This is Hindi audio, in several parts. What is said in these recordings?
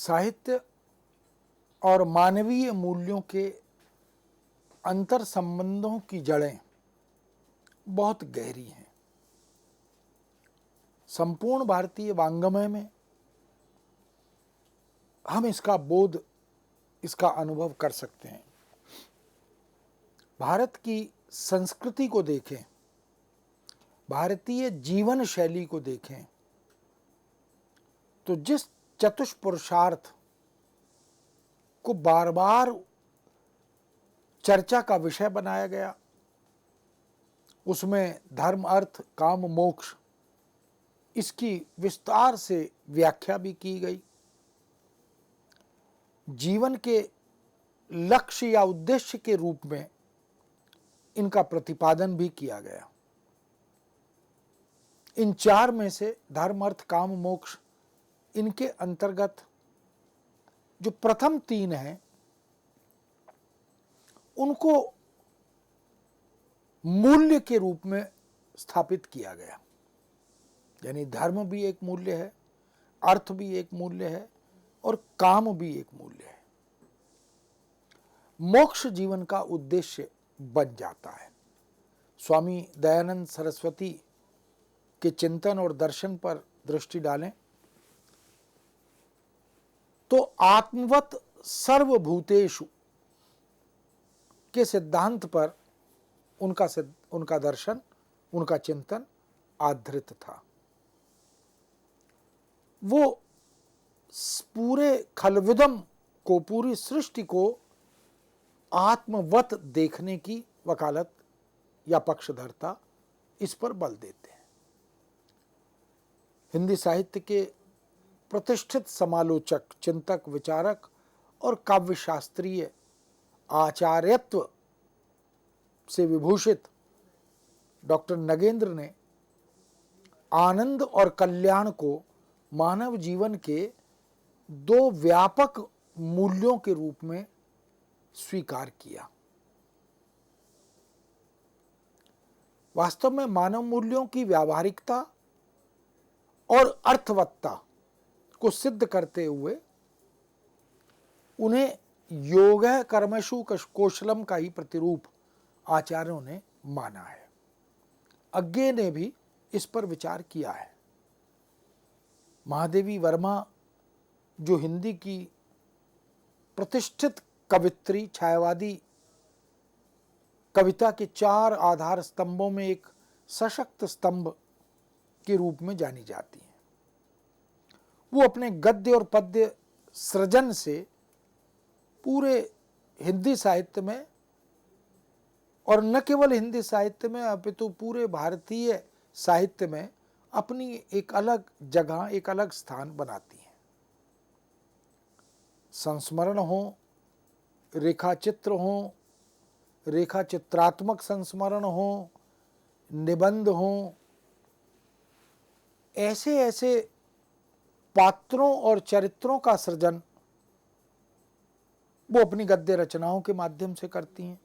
साहित्य और मानवीय मूल्यों के अंतर संबंधों की जड़ें बहुत गहरी हैं। संपूर्ण भारतीय वाङ्मय में हम इसका बोध, इसका अनुभव कर सकते हैं। भारत की संस्कृति को देखें, भारतीय जीवन शैली को देखें, तो जिस चतुष्पुरुषार्थ को बार बार चर्चा का विषय बनाया गया, उसमें धर्म, अर्थ, काम, मोक्ष, इसकी विस्तार से व्याख्या भी की गई। जीवन के लक्ष्य या उद्देश्य के रूप में इनका प्रतिपादन भी किया गया। इन चार में से धर्म, अर्थ, काम, मोक्ष, इनके अंतर्गत जो प्रथम तीन हैं उनको मूल्य के रूप में स्थापित किया गया। यानी धर्म भी एक मूल्य है, अर्थ भी एक मूल्य है और काम भी एक मूल्य है। मोक्ष जीवन का उद्देश्य बन जाता है। स्वामी दयानंद सरस्वती के चिंतन और दर्शन पर दृष्टि डालें तो आत्मवत सर्वभूतेषु के सिद्धांत पर उनका दर्शन, उनका चिंतन आधारित था। वो पूरे खलविदम को, पूरी सृष्टि को आत्मवत देखने की वकालत या पक्षधरता, इस पर बल देते हैं। हिंदी साहित्य के प्रतिष्ठित समालोचक, चिंतक, विचारक और काव्यशास्त्रीय आचार्यत्व से विभूषित डॉक्टर नगेंद्र ने आनंद और कल्याण को मानव जीवन के दो व्यापक मूल्यों के रूप में स्वीकार किया। वास्तव में मानव मूल्यों की व्यावहारिकता और अर्थवत्ता को सिद्ध करते हुए उन्हें योगः कर्मसु कौशलम का ही प्रतिरूप आचार्यों ने माना है। अज्ञे ने भी इस पर विचार किया है। महादेवी वर्मा, जो हिंदी की प्रतिष्ठित कवित्री, छायावादी कविता के चार आधार स्तंभों में एक सशक्त स्तंभ के रूप में जानी जाती हैं, वो अपने गद्य और पद्य सृजन से पूरे हिंदी साहित्य में, और न केवल हिंदी साहित्य में अपितु पूरे भारतीय साहित्य में अपनी एक अलग जगह, एक अलग स्थान बनाती हैं। संस्मरण हो, रेखाचित्र हो, रेखाचित्रात्मक संस्मरण हो, निबंध हो, ऐसे ऐसे पात्रों और चरित्रों का सृजन वो अपनी गद्य रचनाओं के माध्यम से करती हैं।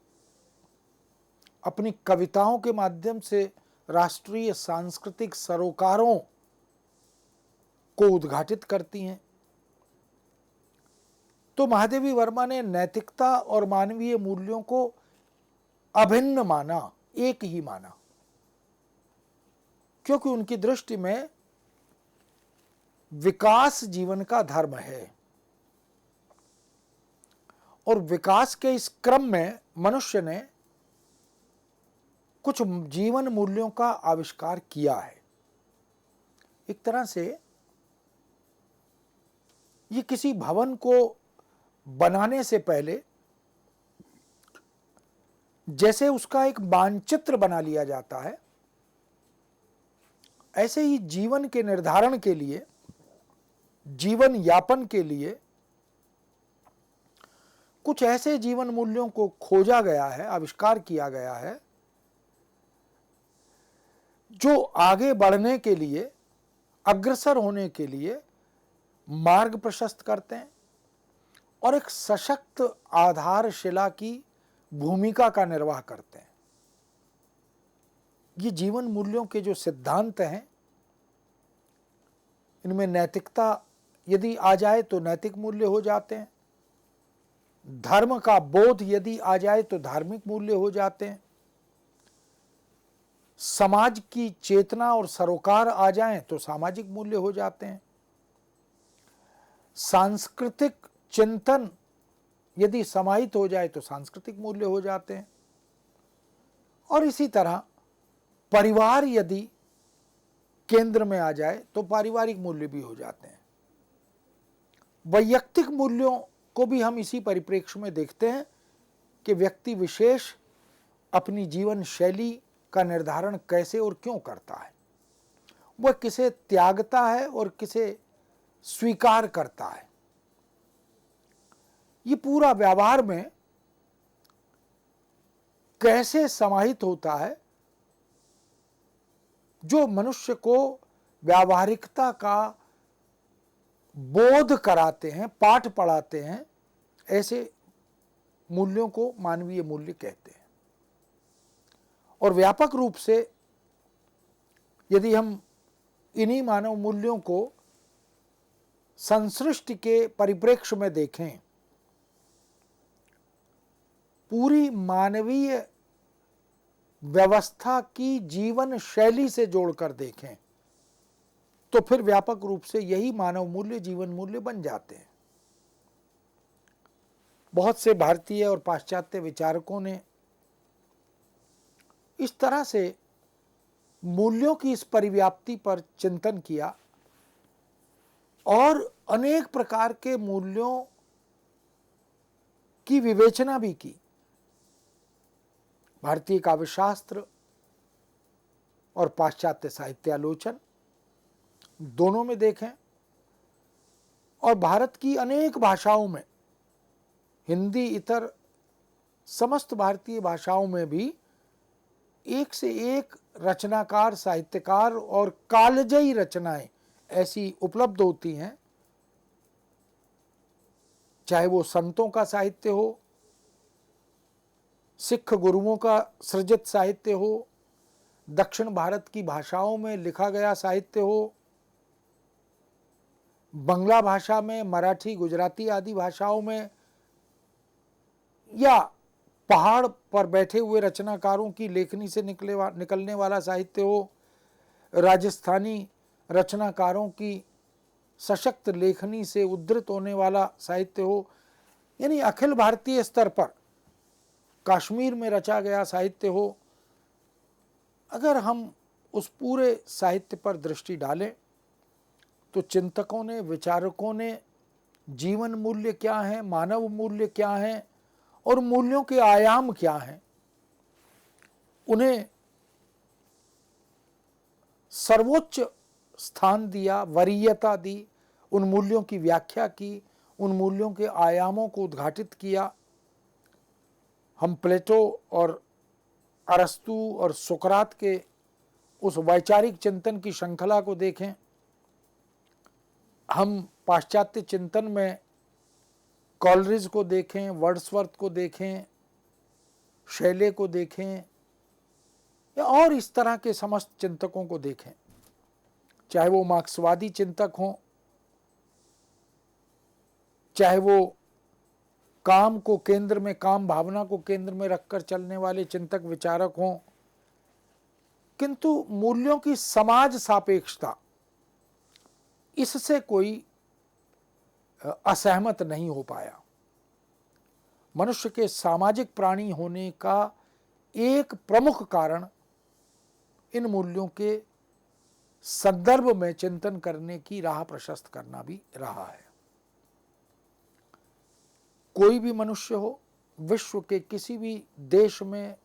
अपनी कविताओं के माध्यम से राष्ट्रीय सांस्कृतिक सरोकारों को उद्घाटित करती हैं। तो महादेवी वर्मा ने नैतिकता और मानवीय मूल्यों को अभिन्न माना, एक ही माना, क्योंकि उनकी दृष्टि में विकास जीवन का धर्म है और विकास के इस क्रम में मनुष्य ने कुछ जीवन मूल्यों का आविष्कार किया है। एक तरह से ये किसी भवन को बनाने से पहले जैसे उसका एक मानचित्र बना लिया जाता है, ऐसे ही जीवन के निर्धारण के लिए, जीवन यापन के लिए कुछ ऐसे जीवन मूल्यों को खोजा गया है, आविष्कार किया गया है, जो आगे बढ़ने के लिए, अग्रसर होने के लिए मार्ग प्रशस्त करते हैं और एक सशक्त आधारशिला की भूमिका का निर्वाह करते हैं। ये जीवन मूल्यों के जो सिद्धांत हैं, इनमें नैतिकता यदि आ जाए तो नैतिक मूल्य हो जाते हैं, धर्म का बोध यदि आ जाए तो धार्मिक मूल्य हो जाते हैं, समाज की चेतना और सरोकार आ जाएं तो सामाजिक मूल्य हो जाते हैं, सांस्कृतिक चिंतन यदि समाहित हो जाए तो सांस्कृतिक मूल्य हो जाते हैं, और इसी तरह परिवार यदि केंद्र में आ जाए तो पारिवारिक मूल्य भी हो जाते हैं। वैयक्तिक मूल्यों को भी हम इसी परिप्रेक्ष्य में देखते हैं कि व्यक्ति विशेष अपनी जीवन शैली का निर्धारण कैसे और क्यों करता है, वह किसे त्यागता है और किसे स्वीकार करता है। ये पूरा व्यवहार में कैसे समाहित होता है, जो मनुष्य को व्यावहारिकता का बोध कराते हैं, पाठ पढ़ाते हैं, ऐसे मूल्यों को मानवीय मूल्य कहते हैं। और व्यापक रूप से यदि हम इन्हीं मानव मूल्यों को संसृष्टि के परिप्रेक्ष्य में देखें, पूरी मानवीय व्यवस्था की जीवन शैली से जोड़कर देखें, तो फिर व्यापक रूप से यही मानव मूल्य जीवन मूल्य बन जाते हैं। बहुत से भारतीय और पाश्चात्य विचारकों ने इस तरह से मूल्यों की इस परिव्याप्ति पर चिंतन किया और अनेक प्रकार के मूल्यों की विवेचना भी की। भारतीय काव्यशास्त्र और पाश्चात्य साहित्यालोचन दोनों में देखें, और भारत की अनेक भाषाओं में, हिंदी इतर समस्त भारतीय भाषाओं में भी एक से एक रचनाकार, साहित्यकार और कालजयी रचनाएं ऐसी उपलब्ध होती हैं, चाहे वो संतों का साहित्य हो, सिख गुरुओं का सृजित साहित्य हो, दक्षिण भारत की भाषाओं में लिखा गया साहित्य हो, बंगला भाषा में, मराठी, गुजराती आदि भाषाओं में, या पहाड़ पर बैठे हुए रचनाकारों की लेखनी से निकलने वाला साहित्य हो, राजस्थानी रचनाकारों की सशक्त लेखनी से उद्धृत होने वाला साहित्य हो, यानी अखिल भारतीय स्तर पर कश्मीर में रचा गया साहित्य हो। अगर हम उस पूरे साहित्य पर दृष्टि डालें तो चिंतकों ने, विचारकों ने जीवन मूल्य क्या हैं, मानव मूल्य क्या हैं और मूल्यों के आयाम क्या हैं, उन्हें सर्वोच्च स्थान दिया, वरीयता दी, उन मूल्यों की व्याख्या की, उन मूल्यों के आयामों को उद्घाटित किया। हम प्लेटो और अरस्तु और सुकरात के उस वैचारिक चिंतन की श्रृंखला को देखें, हम पाश्चात्य चिंतन में कॉलरिज को देखें, वर्ड्सवर्थ को देखें, शैले को देखें, या और इस तरह के समस्त चिंतकों को देखें, चाहे वो मार्क्सवादी चिंतक हों, चाहे वो काम को केंद्र में, काम भावना को केंद्र में रखकर चलने वाले चिंतक विचारक हों, किंतु मूल्यों की समाज सापेक्षता, इससे कोई असहमत नहीं हो पाया। मनुष्य के सामाजिक प्राणी होने का एक प्रमुख कारण इन मूल्यों के संदर्भ में चिंतन करने की राह प्रशस्त करना भी रहा है। कोई भी मनुष्य हो, विश्व के किसी भी देश में,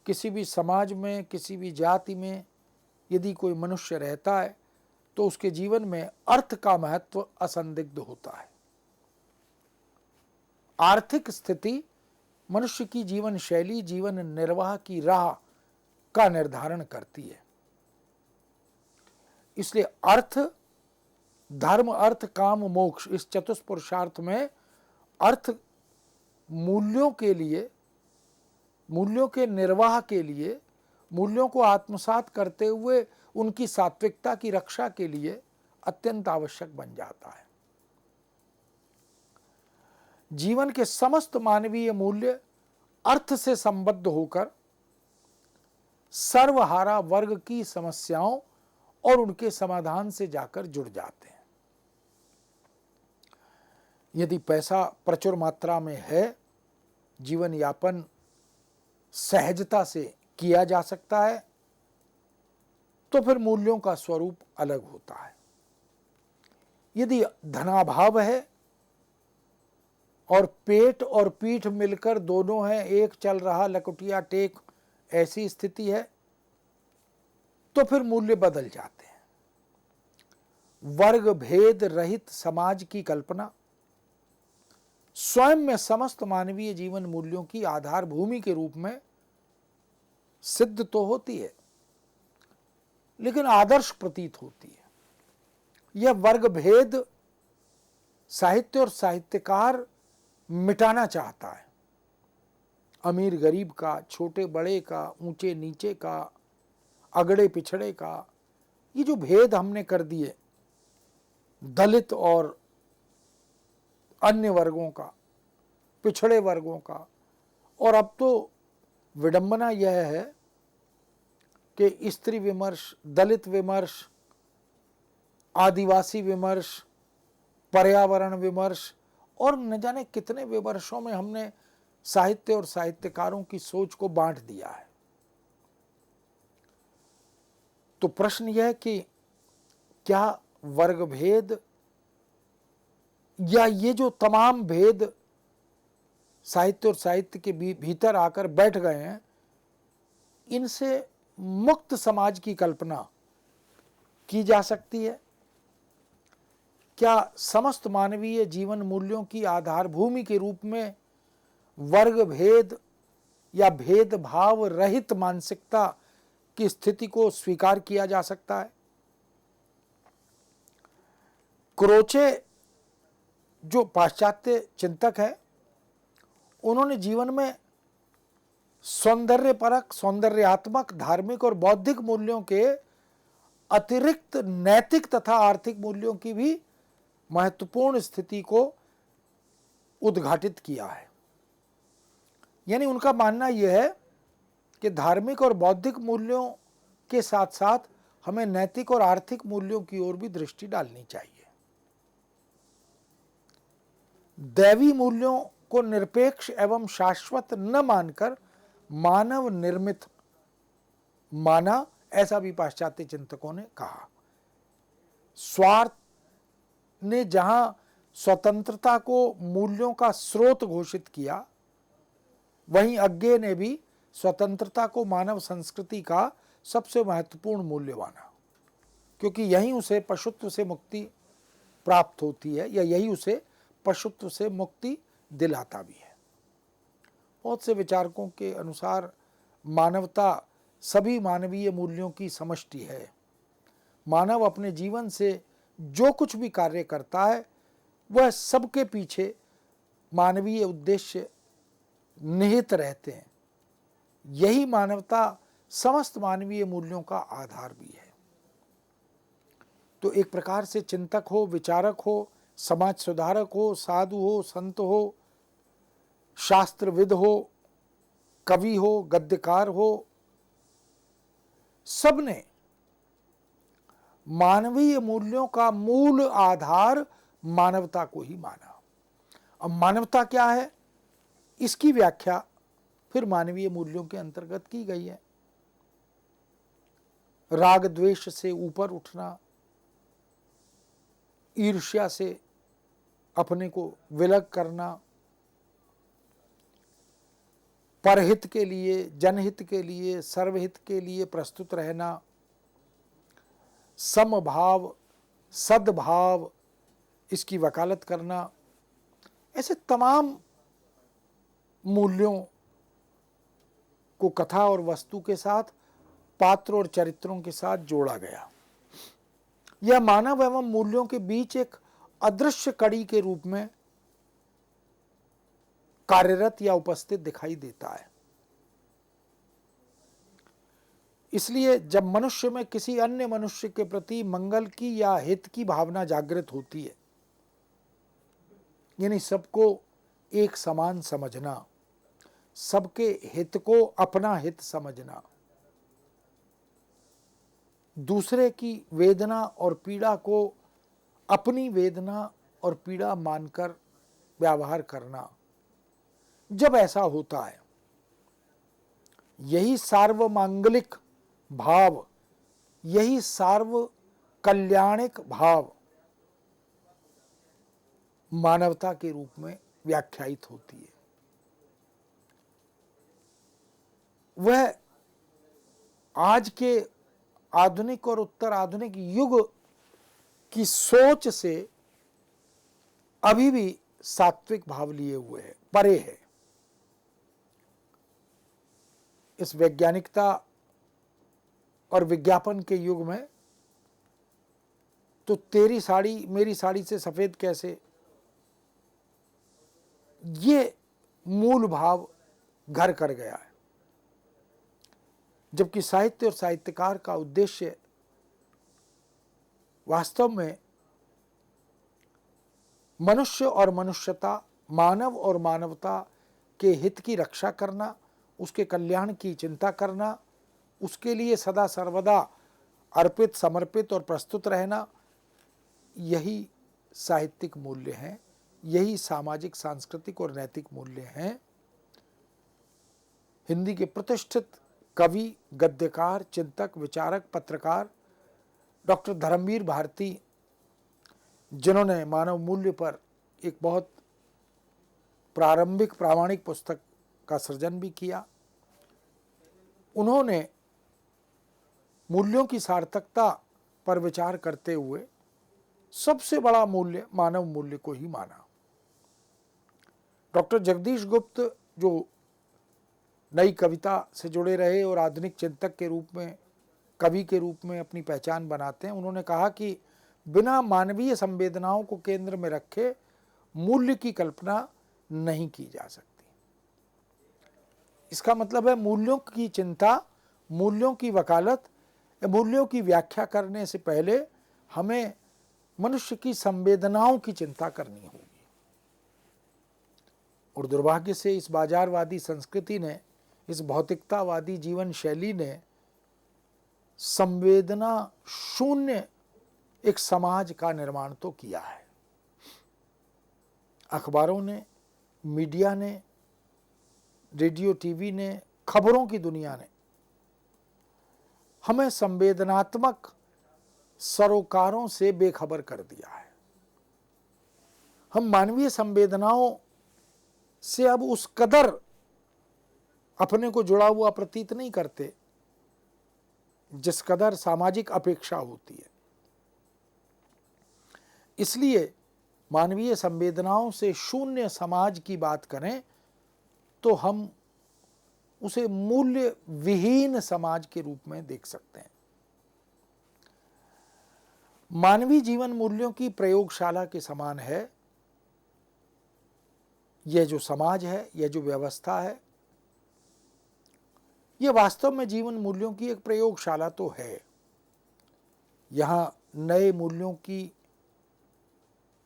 किसी भी समाज में, किसी भी जाति में यदि कोई मनुष्य रहता है तो उसके जीवन में अर्थ का महत्व असंदिग्ध होता है। आर्थिक स्थिति मनुष्य की जीवन शैली, जीवन निर्वाह की राह का निर्धारण करती है। इसलिए अर्थ, धर्म, अर्थ, काम, मोक्ष, इस चतुष्पुरुषार्थ में अर्थ मूल्यों के लिए, मूल्यों के निर्वाह के लिए, मूल्यों को आत्मसात करते हुए उनकी सात्विकता की रक्षा के लिए अत्यंत आवश्यक बन जाता है। जीवन के समस्त मानवीय मूल्य अर्थ से संबद्ध होकर सर्वहारा वर्ग की समस्याओं और उनके समाधान से जाकर जुड़ जाते हैं। यदि पैसा प्रचुर मात्रा में है, जीवन यापन सहजता से किया जा सकता है, तो फिर मूल्यों का स्वरूप अलग होता है। यदि धनाभाव है और पेट और पीठ मिलकर दोनों हैं, एक चल रहा लकुटिया टेक, ऐसी स्थिति है, तो फिर मूल्य बदल जाते हैं। वर्ग भेद रहित समाज की कल्पना स्वयं में समस्त मानवीय जीवन मूल्यों की आधार भूमि के रूप में सिद्ध तो होती है, लेकिन आदर्श प्रतीत होती है। यह वर्ग भेद साहित्य और साहित्यकार मिटाना चाहता है। अमीर गरीब का, छोटे बड़े का, ऊंचे नीचे का, अगड़े पिछड़े का, ये जो भेद हमने कर दिए, दलित और अन्य वर्गों का, पिछड़े वर्गों का, और अब तो विडंबना यह है कि स्त्री विमर्श, दलित विमर्श, आदिवासी विमर्श, पर्यावरण विमर्श और न जाने कितने विमर्शों में हमने साहित्य और साहित्यकारों की सोच को बांट दिया है। तो प्रश्न यह है कि क्या वर्ग भेद या ये जो तमाम भेद साहित्य और साहित्य के भीतर आकर बैठ गए हैं, इनसे मुक्त समाज की कल्पना की जा सकती है? क्या समस्त मानवीय जीवन मूल्यों की आधार भूमि के रूप में वर्ग भेद या भेदभाव रहित मानसिकता की स्थिति को स्वीकार किया जा सकता है? क्रोचे जो पाश्चात्य चिंतक है, उन्होंने जीवन में सौंदर्यपरक, सौंदर्यात्मक, धार्मिक और बौद्धिक मूल्यों के अतिरिक्त नैतिक तथा आर्थिक मूल्यों की भी महत्वपूर्ण स्थिति को उद्घाटित किया है। यानी उनका मानना यह है कि धार्मिक और बौद्धिक मूल्यों के साथ साथ हमें नैतिक और आर्थिक मूल्यों की ओर भी दृष्टि डालनी चाहिए। दैवी मूल्यों को निरपेक्ष एवं शाश्वत न मानकर मानव निर्मित माना, ऐसा भी पाश्चात्य चिंतकों ने कहा। स्वार्थ ने जहां स्वतंत्रता को मूल्यों का स्रोत घोषित किया, वहीं अज्ञे ने भी स्वतंत्रता को मानव संस्कृति का सबसे महत्वपूर्ण मूल्य माना, क्योंकि यहीं उसे पशुत्व से मुक्ति प्राप्त होती है, या यही उसे पशुत्व से मुक्ति दिलाता भी है। बहुत से विचारकों के अनुसार मानवता सभी मानवीय मूल्यों की समष्टि है। मानव अपने जीवन से जो कुछ भी कार्य करता है, वह सबके पीछे मानवीय उद्देश्य निहित रहते हैं। यही मानवता समस्त मानवीय मूल्यों का आधार भी है। तो एक प्रकार से चिंतक हो, विचारक हो, समाज सुधारक हो, साधु हो, संत हो, शास्त्रविद हो, कवि हो, गद्यकार हो, सबने मानवीय मूल्यों का मूल आधार मानवता को ही माना। अब मानवता क्या है, इसकी व्याख्या फिर मानवीय मूल्यों के अंतर्गत की गई है। राग द्वेष से ऊपर उठना, ईर्ष्या से अपने को विलग करना, परहित के लिए, जनहित के लिए, सर्वहित के लिए प्रस्तुत रहना, समभाव, सद्भाव, इसकी वकालत करना, ऐसे तमाम मूल्यों को कथा और वस्तु के साथ, पात्र और चरित्रों के साथ जोड़ा गया। यह मानव एवं मूल्यों के बीच एक अदृश्य कड़ी के रूप में कार्यरत या उपस्थित दिखाई देता है। इसलिए जब मनुष्य में किसी अन्य मनुष्य के प्रति मंगल की या हित की भावना जागृत होती है, यानी सबको एक समान समझना, सबके हित को अपना हित समझना, दूसरे की वेदना और पीड़ा को अपनी वेदना और पीड़ा मानकर व्यवहार करना, जब ऐसा होता है, यही सार्वमांगलिक भाव, यही सार्व कल्याणिक भाव मानवता के रूप में व्याख्यायित होती है। वह आज के आधुनिक और उत्तर आधुनिक युग की सोच से अभी भी सात्विक भाव लिए हुए है, परे है। इस वैज्ञानिकता और विज्ञापन के युग में तो तेरी साड़ी मेरी साड़ी से सफेद कैसे, ये मूल भाव घर कर गया है। जबकि साहित्य और साहित्यकार का उद्देश्य वास्तव में मनुष्य और मनुष्यता, मानव और मानवता के हित की रक्षा करना, उसके कल्याण की चिंता करना, उसके लिए सदा सर्वदा अर्पित, समर्पित और प्रस्तुत रहना, यही साहित्यिक मूल्य हैं, यही सामाजिक, सांस्कृतिक और नैतिक मूल्य हैं। हिंदी के प्रतिष्ठित कवि, गद्यकार, चिंतक, विचारक, पत्रकार डॉक्टर धर्मवीर भारती, जिन्होंने मानव मूल्य पर एक बहुत प्रारंभिक प्रामाणिक पुस्तक का सृजन भी किया, उन्होंने मूल्यों की सार्थकता पर विचार करते हुए सबसे बड़ा मूल्य मानव मूल्य को ही माना। डॉक्टर जगदीश गुप्त, जो नई कविता से जुड़े रहे और आधुनिक चिंतक के रूप में, कवि के रूप में अपनी पहचान बनाते हैं, उन्होंने कहा कि बिना मानवीय संवेदनाओं को केंद्र में रखे मूल्य की कल्पना नहीं की जा सकती। इसका मतलब है मूल्यों की चिंता, मूल्यों की वकालत, मूल्यों की व्याख्या करने से पहले हमें मनुष्य की संवेदनाओं की चिंता करनी होगी। और दुर्भाग्य से इस बाजारवादी संस्कृति ने, इस भौतिकतावादी जीवन शैली ने संवेदना शून्य एक समाज का निर्माण तो किया है। अखबारों ने, मीडिया ने, रेडियो टीवी ने, खबरों की दुनिया ने हमें संवेदनात्मक सरोकारों से बेखबर कर दिया है। हम मानवीय संवेदनाओं से अब उस कदर अपने को जुड़ा हुआ प्रतीत नहीं करते जिस कदर सामाजिक अपेक्षा होती है। इसलिए मानवीय संवेदनाओं से शून्य समाज की बात करें तो हम उसे मूल्य विहीन समाज के रूप में देख सकते हैं। मानवीय जीवन मूल्यों की प्रयोगशाला के समान है यह जो समाज है, यह जो व्यवस्था है, यह वास्तव में जीवन मूल्यों की एक प्रयोगशाला तो है। यहां नए मूल्यों की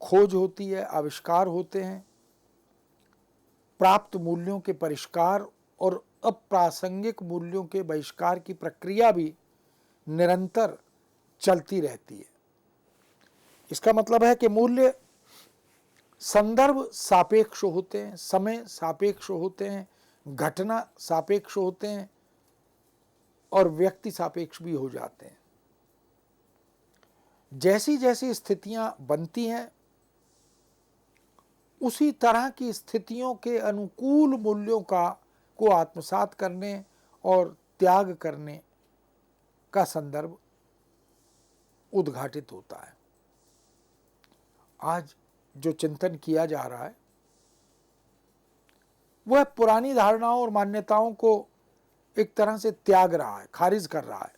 खोज होती है, आविष्कार होते हैं, प्राप्त मूल्यों के परिष्कार और अप्रासंगिक मूल्यों के बहिष्कार की प्रक्रिया भी निरंतर चलती रहती है। इसका मतलब है कि मूल्य संदर्भ सापेक्ष होते हैं, समय सापेक्ष होते हैं, घटना सापेक्ष होते हैं और व्यक्ति सापेक्ष भी हो जाते हैं। जैसी जैसी स्थितियां बनती हैं उसी तरह की स्थितियों के अनुकूल मूल्यों को आत्मसात करने और त्याग करने का संदर्भ उद्घाटित होता है। आज जो चिंतन किया जा रहा है वह पुरानी धारणाओं और मान्यताओं को एक तरह से त्याग रहा है, खारिज कर रहा है,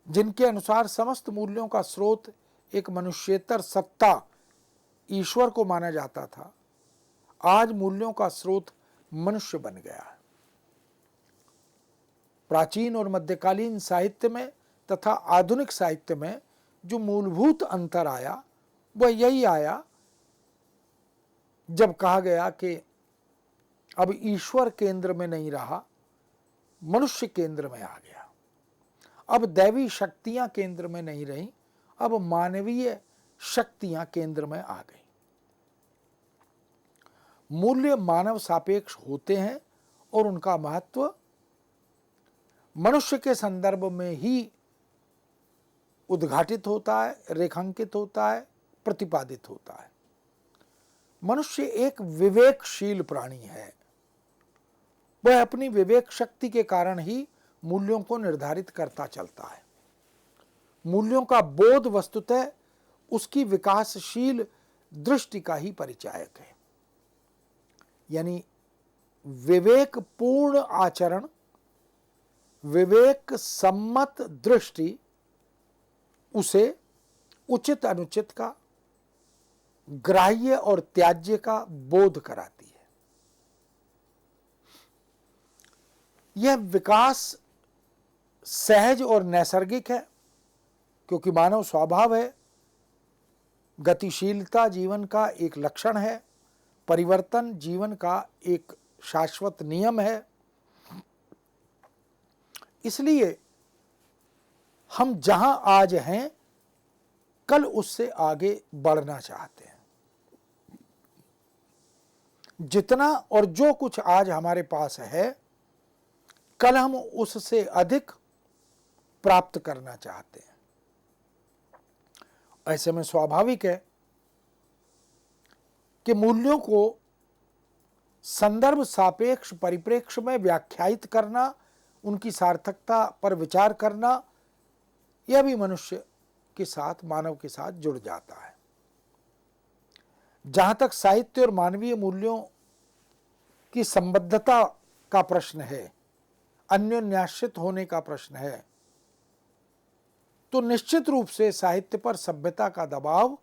जिनके अनुसार समस्त मूल्यों का स्रोत एक मनुष्येतर सत्ता ईश्वर को माना जाता था। आज मूल्यों का स्रोत मनुष्य बन गया है। प्राचीन और मध्यकालीन साहित्य में तथा आधुनिक साहित्य में जो मूलभूत अंतर आया वह यही आया जब कहा गया कि अब ईश्वर केंद्र में नहीं रहा, मनुष्य केंद्र में आ गया, अब दैवी शक्तियां केंद्र में नहीं रही, अब मानवीय शक्तियां केंद्र में आ गई। मूल्य मानव सापेक्ष होते हैं और उनका महत्व मनुष्य के संदर्भ में ही उद्घाटित होता है, रेखांकित होता है, प्रतिपादित होता है। मनुष्य एक विवेकशील प्राणी है। वह अपनी विवेक शक्ति के कारण ही मूल्यों को निर्धारित करता चलता है। मूल्यों का बोध वस्तुतः उसकी विकासशील दृष्टि का ही परिचायक है। यानी विवेकपूर्ण आचरण, विवेक सम्मत दृष्टि उसे उचित अनुचित का, ग्राह्य और त्याज्य का बोध कराती है। यह विकास सहज और नैसर्गिक है, क्योंकि मानव स्वभाव है। गतिशीलता जीवन का एक लक्षण है, परिवर्तन जीवन का एक शाश्वत नियम है। इसलिए हम जहां आज हैं, कल उससे आगे बढ़ना चाहते हैं। जितना और जो कुछ आज हमारे पास है, कल हम उससे अधिक प्राप्त करना चाहते हैं। ऐसे में स्वाभाविक है कि मूल्यों को संदर्भ सापेक्ष परिप्रेक्ष्य में व्याख्यायित करना, उनकी सार्थकता पर विचार करना, यह भी मनुष्य के साथ, मानव के साथ जुड़ जाता है। जहां तक साहित्य और मानवीय मूल्यों की संबद्धता का प्रश्न है, अन्योन्याश्रित होने का प्रश्न है, तो निश्चित रूप से साहित्य पर सभ्यता का दबाव,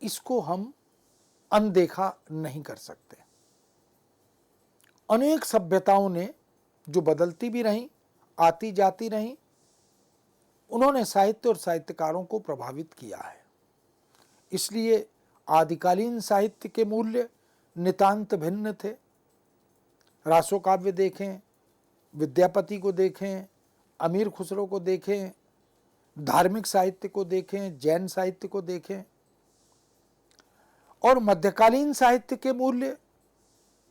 इसको हम अनदेखा नहीं कर सकते। अनेक सभ्यताओं ने, जो बदलती भी रहीं, आती जाती रहीं, उन्होंने साहित्य और साहित्यकारों को प्रभावित किया है। इसलिए आदिकालीन साहित्य के मूल्य नितांत भिन्न थे। रासो काव्य देखें, विद्यापति को देखें, अमीर खुसरो को देखें, धार्मिक साहित्य को देखें, जैन साहित्य को देखें, और मध्यकालीन साहित्य के मूल्य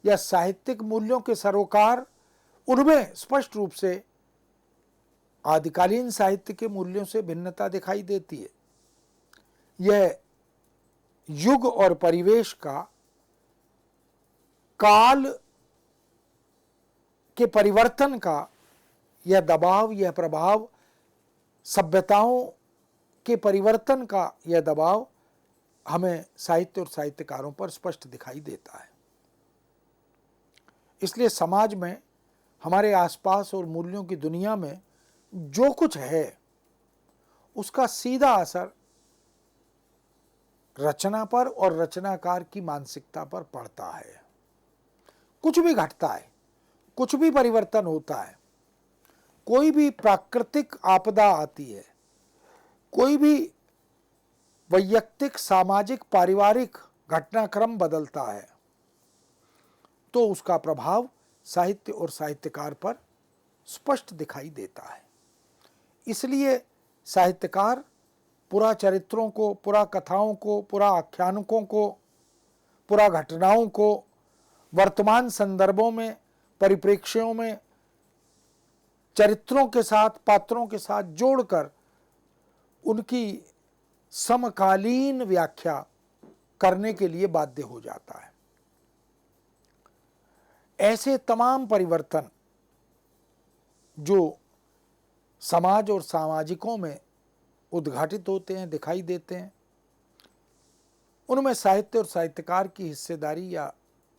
या साहित्यिक मूल्यों के सरोकार, उनमें स्पष्ट रूप से आदिकालीन साहित्य के मूल्यों से भिन्नता दिखाई देती है। यह युग और परिवेश का, काल के परिवर्तन का यह दबाव, यह प्रभाव, सभ्यताओं के परिवर्तन का यह दबाव हमें साहित्य और साहित्यकारों पर स्पष्ट दिखाई देता है। इसलिए समाज में, हमारे आसपास और मूल्यों की दुनिया में जो कुछ है, उसका सीधा असर रचना पर और रचनाकार की मानसिकता पर पड़ता है। कुछ भी घटता है, कुछ भी परिवर्तन होता है, कोई भी प्राकृतिक आपदा आती है, कोई भी वैयक्तिक, सामाजिक, पारिवारिक घटनाक्रम बदलता है, तो उसका प्रभाव साहित्य और साहित्यकार पर स्पष्ट दिखाई देता है। इसलिए साहित्यकार पुरा चरित्रों को, पुरा कथाओं को, पुरा आख्यानकों को, पुरा घटनाओं को वर्तमान संदर्भों में, परिप्रेक्ष्यों में, चरित्रों के साथ, पात्रों के साथ जोड़कर उनकी समकालीन व्याख्या करने के लिए बाध्य हो जाता है। ऐसे तमाम परिवर्तन जो समाज और सामाजिकों में उद्घाटित होते हैं, दिखाई देते हैं, उनमें साहित्य और साहित्यकार की हिस्सेदारी या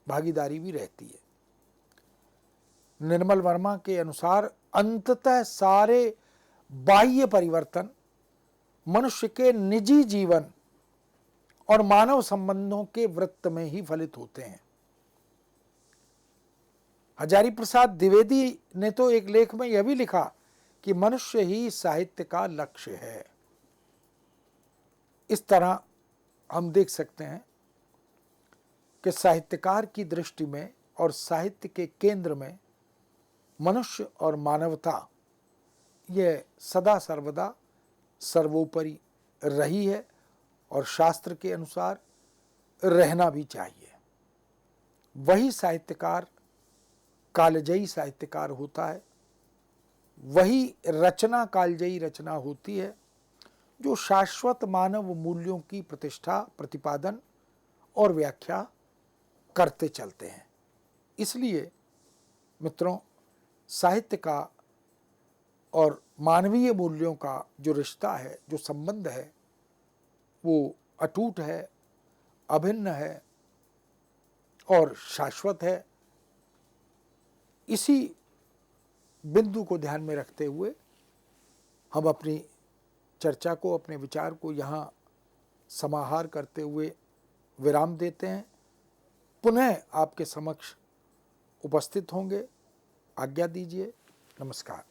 भागीदारी भी रहती है। निर्मल वर्मा के अनुसार अंततः सारे बाह्य परिवर्तन मनुष्य के निजी जीवन और मानव संबंधों के वृत्त में ही फलित होते हैं। हजारी प्रसाद द्विवेदी ने तो एक लेख में यह भी लिखा कि मनुष्य ही साहित्य का लक्ष्य है। इस तरह हम देख सकते हैं कि साहित्यकार की दृष्टि में और साहित्य के केंद्र में मनुष्य और मानवता यह सदा सर्वदा सर्वोपरि रही है और शास्त्र के अनुसार रहना भी चाहिए। वही साहित्यकार कालजयी साहित्यकार होता है, वही रचना कालजयी रचना होती है जो शाश्वत मानव मूल्यों की प्रतिष्ठा, प्रतिपादन और व्याख्या करते चलते हैं। इसलिए मित्रों, साहित्य का और मानवीय मूल्यों का जो रिश्ता है, जो संबंध है, वो अटूट है, अभिन्न है और शाश्वत है। इसी बिंदु को ध्यान में रखते हुए हम अपनी चर्चा को, अपने विचार को यहाँ समाहार करते हुए विराम देते हैं। पुनः आपके समक्ष उपस्थित होंगे। आज्ञा दीजिए। नमस्कार।